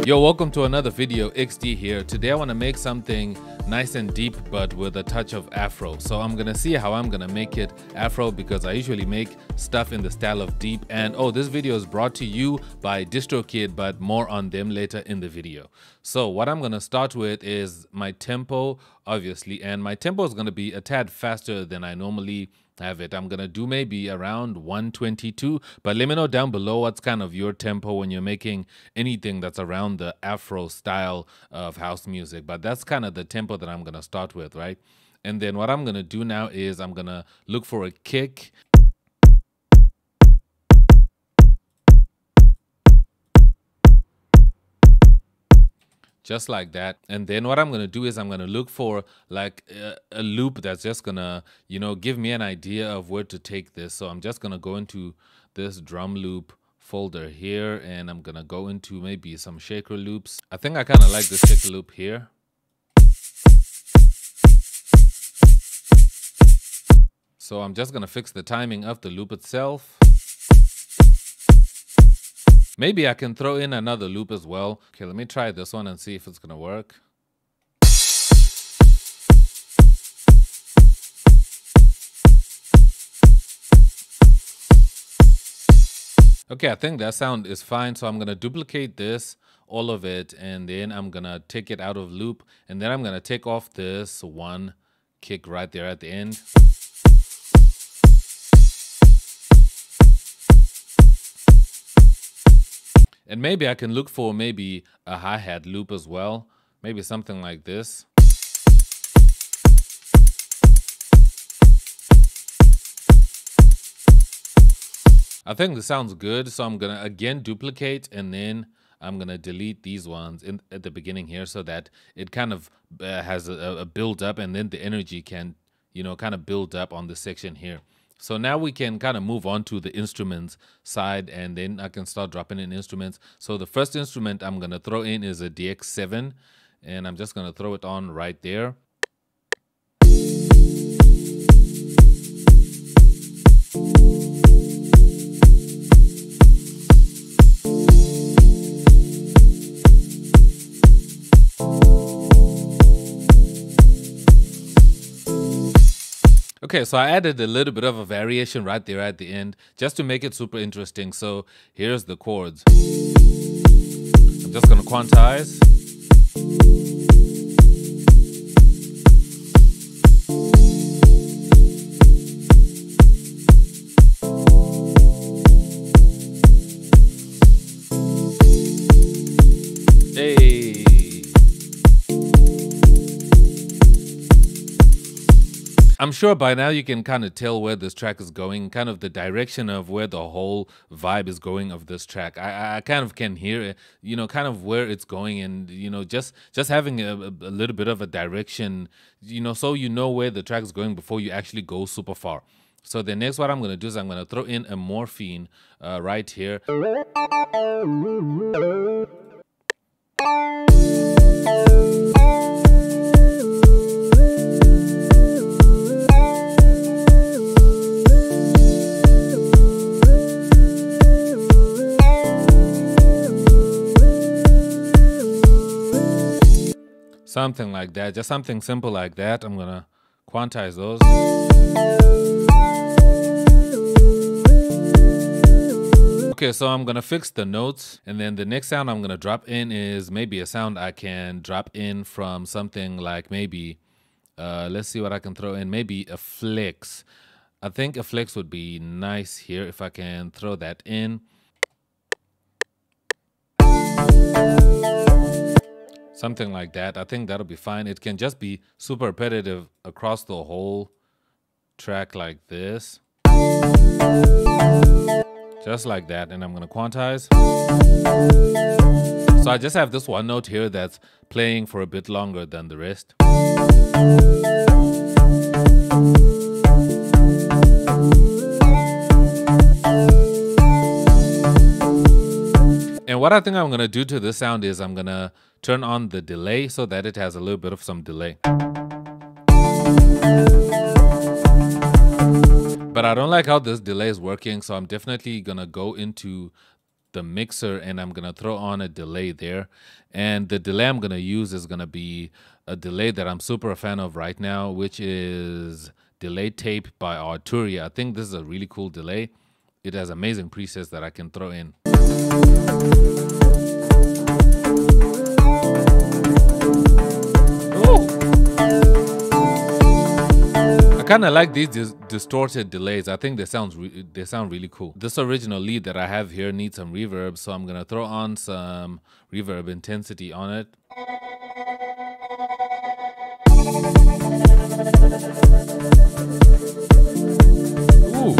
Yo, welcome to another video. XD here. Today I want to make something nice and deep but with a touch of Afro. So I'm gonna see how I'm gonna make it Afro because I usually make stuff in the style of deep. And oh, this video is brought to you by DistroKid, but more on them later in the video. So what I'm gonna start with is my tempo, obviously, and my tempo is gonna be a tad faster than I normally have it. I'm gonna do maybe around 122, but let me know down below what's kind of your tempo when you're making anything that's around the Afro style of house music. But that's kind of the tempo that I'm gonna start with, right? And then what I'm gonna do now is I'm gonna look for a kick. Just like that. And then what I'm going to do is I'm going to look for like a loop that's just going to, give me an idea of where to take this. So I'm just going to go into this drum loop folder here, and I'm going to go into maybe some shaker loops. I think I kind of like this shaker loop here. So I'm just going to fix the timing of the loop itself. Maybe I can throw in another loop as well. Okay, let me try this one and see if it's gonna work. Okay, I think that sound is fine. So I'm gonna duplicate this, all of it, and then I'm gonna take it out of loop. And then I'm gonna take off this one kick right there at the end. And maybe I can look for maybe a hi-hat loop as well. Maybe something like this. I think this sounds good. So I'm gonna again duplicate, and then I'm gonna delete these ones at the beginning here so that it kind of has a build up, and then the energy can, kind of build up on this section here. So now we can kind of move on to the instruments side, and then I can start dropping in instruments. So the first instrument I'm going to throw in is a DX7, and I'm just going to throw it on right there. Okay, so I added a little bit of a variation right there at the end just to make it super interesting. So here's the chords. I'm just going to quantize. Hey. I'm sure by now you can kind of tell where this track is going, kind of the direction of where the whole vibe is going of this track. I kind of can hear it, kind of where it's going, and, just having a little bit of a direction, so you know where the track is going before you actually go super far. So the next what I'm going to do is I'm going to throw in a morphine right here. Something like that, just something simple like that. I'm gonna quantize those. Okay, so I'm gonna fix the notes, and then the next sound I'm gonna drop in is maybe a sound I can drop in from something like maybe, let's see what I can throw in, maybe a flex. I think a flex would be nice here if I can throw that in. Something like that. I think that'll be fine. It can just be super repetitive across the whole track like this. Just like that. And I'm going to quantize. So I just have this one note here that's playing for a bit longer than the rest. And what I think I'm going to do to this sound is I'm going to turn on the delay so that it has a little bit of some delay. But I don't like how this delay is working, so I'm definitely gonna go into the mixer and I'm gonna throw on a delay there. And the delay I'm gonna use is gonna be a delay that I'm super a fan of right now, which is Delay Tape by Arturia. I think this is a really cool delay. It has amazing presets that I can throw in. Kind of like these distorted delays. I think they sound really cool. This original lead that I have here needs some reverb, so I'm gonna throw on some reverb intensity on it. Ooh.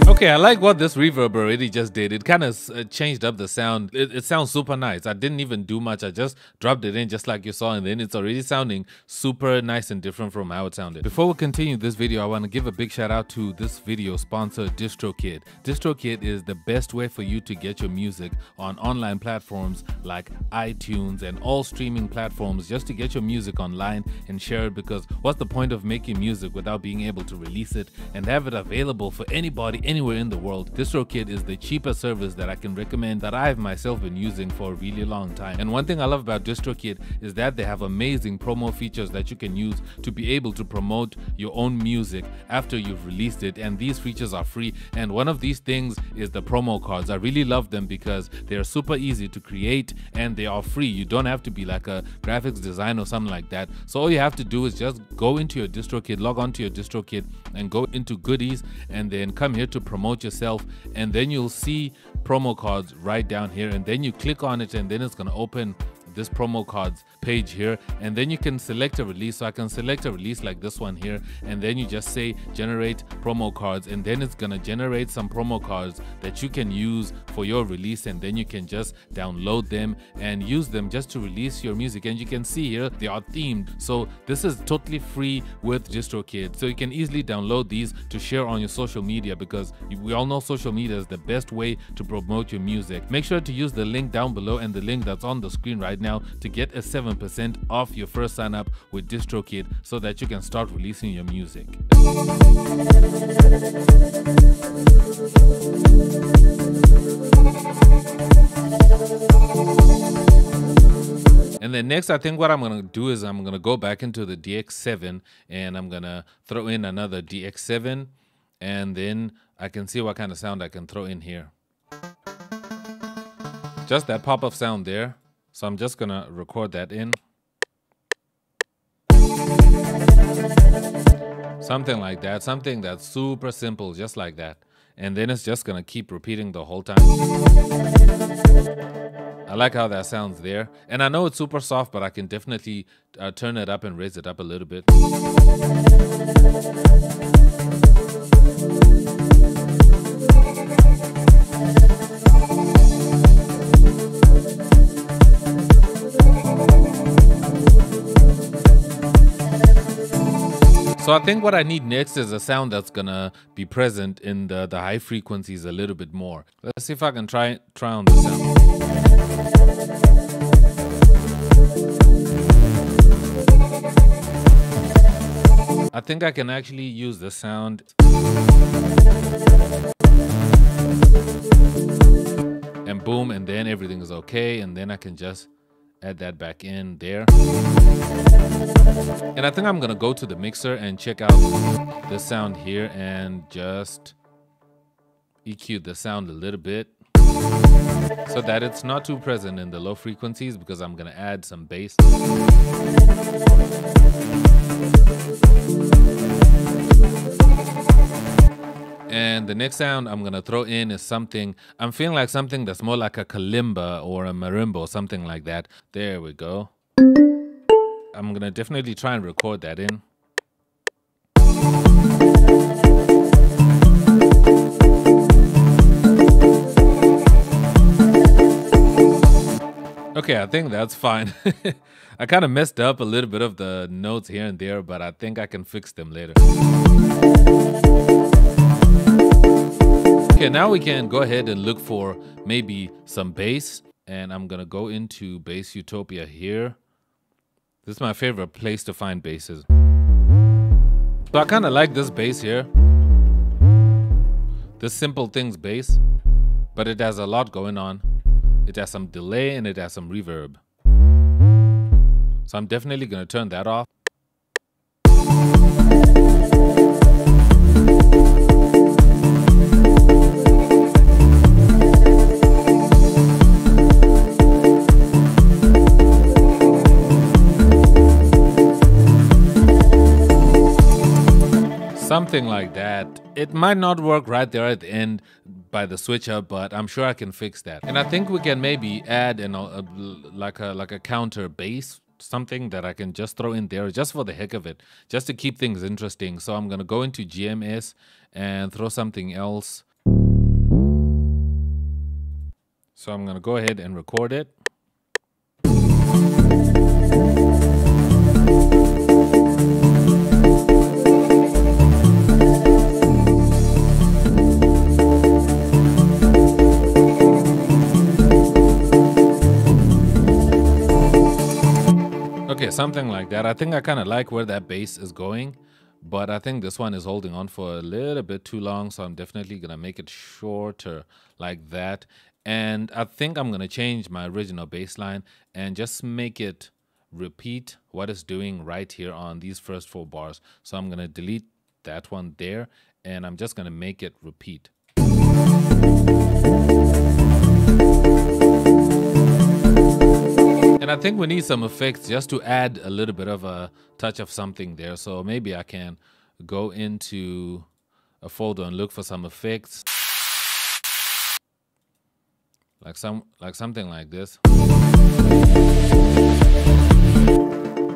Okay, I like what this reverb already just did. It kind of changed up the sound. It sounds super nice. I didn't even do much. I just dropped it in just like you saw, and then it's already sounding super nice and different from how it sounded. Before we continue this video, I want to give a big shout out to this video sponsor, DistroKid. DistroKid is the best way for you to get your music on online platforms like iTunes and all streaming platforms, just to get your music online and share it, because what's the point of making music without being able to release it and have it available for anybody, anywhere in the world? DistroKid is the cheapest service that I can recommend, that I have myself been using for a really long time. And one thing I love about DistroKid is that they have amazing promo features that you can use to be able to promote your own music after you've released it, and these features are free. And one of these things is the promo cards. I really love them because they are super easy to create and they are free. You don't have to be like a graphics designer or something like that. So all you have to do is just go into your DistroKid, log on to your DistroKid and go into goodies, and then come here to promote yourself, and then you'll see promo cards right down here, and then you click on it and then it's going to open this promo cards page here, and then you can select a release. So I can select a release like this one here, and then you just say generate promo cards, and then it's gonna generate some promo cards that you can use for your release, and then you can just download them and use them just to release your music. And you can see here they are themed, so this is totally free with DistroKid, so you can easily download these to share on your social media, because we all know social media is the best way to promote your music. Make sure to use the link down below and the link that's on the screen right now to get a 7% off your first sign up with DistroKid, so that you can start releasing your music. And then next, I think what I'm going to do is I'm going to go back into the DX7 and I'm going to throw in another DX7, and then I can see what kind of sound I can throw in here. Just that pop-up sound there. So I'm just gonna record that in. Something like that, something that's super simple, just like that. And then it's just gonna keep repeating the whole time. I like how that sounds there. And I know it's super soft, but I can definitely turn it up and raise it up a little bit. So I think what I need next is a sound that's gonna be present in the high frequencies a little bit more. Let's see if I can try on the sound. I think I can actually use the sound. And boom, and then everything is okay, and then I can just add that back in there. And I think I'm gonna go to the mixer and check out the sound here and just EQ the sound a little bit so that it's not too present in the low frequencies, because I'm gonna add some bass. And the next sound I'm gonna throw in is something, I'm feeling like something that's more like a kalimba or a marimba or something like that. There we go. I'm gonna definitely try and record that in. Okay, I think that's fine. I kind of messed up a little bit of the notes here and there, but I think I can fix them later. Okay, now we can go ahead and look for maybe some bass, and I'm gonna go into Bass Utopia here. This is my favorite place to find basses. So I kind of like this bass here. This Simple Things bass. but it has a lot going on. It has some delay and it has some reverb. So I'm definitely gonna turn that off. Something like that. It might not work right there at the end by the switcher, but I'm sure I can fix that. And I think we can maybe add like a counter bass, something that I can just throw in there just for the heck of it, just to keep things interesting. So I'm gonna go into GMS and throw something else. So I'm gonna go ahead and record it. Okay, something like that. I think I kind of like where that bass is going, but I think this one is holding on for a little bit too long, so I'm definitely gonna make it shorter like that. And I think I'm gonna change my original bass line and just make it repeat what it's doing right here on these first 4 bars. So I'm gonna delete that one there, and I'm just gonna make it repeat. And I think we need some effects just to add a little bit of a touch of something there. So maybe I can go into a folder and look for some effects. Like something like this.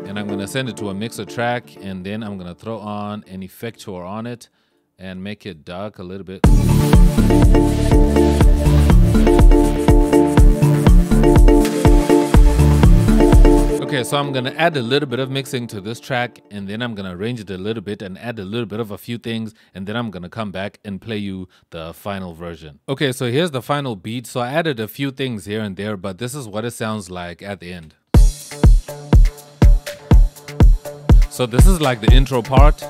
And I'm gonna send it to a mixer track, and then I'm gonna throw on an effector on it and make it dark a little bit. Okay, so I'm gonna add a little bit of mixing to this track, and then I'm gonna arrange it a little bit and add a little bit of a few things, and then I'm gonna come back and play you the final version. Okay, so here's the final beat. So I added a few things here and there, but this is what it sounds like at the end. So this is like the intro part.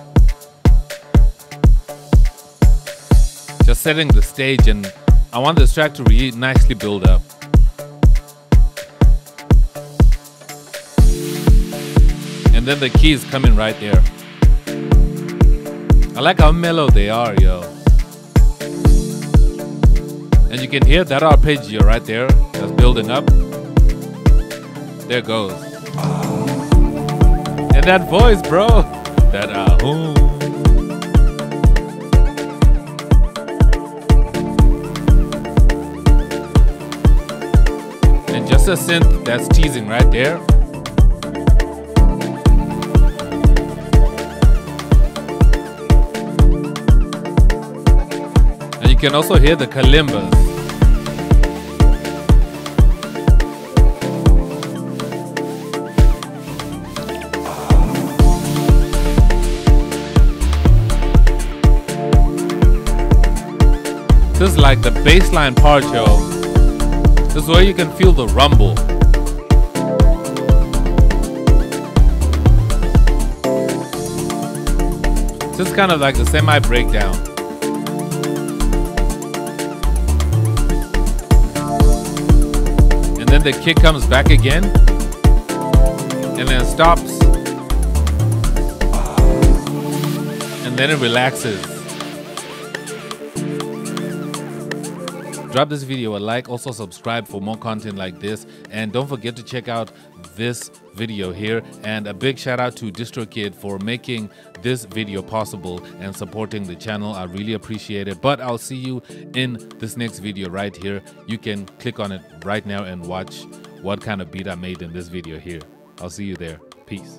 Just setting the stage, and I want this track to really nicely build up. And then the keys come in right there. I like how mellow they are, yo. And you can hear that arpeggio right there that's building up. There it goes. And that voice, bro. That And just a synth that's teasing right there. You can also hear the kalimbas. This is like the bassline part, yo. This is where you can feel the rumble. This is kind of like the semi-breakdown. And then the kick comes back again, and then stops, and then it relaxes. Drop this video a like, also subscribe for more content like this, and don't forget to check out this video here. And a big shout out to DistroKid for making this video possible and supporting the channel. I really appreciate it. But I'll see you in this next video right here. You can click on it right now and watch what kind of beat I made in this video here. I'll see you there. Peace.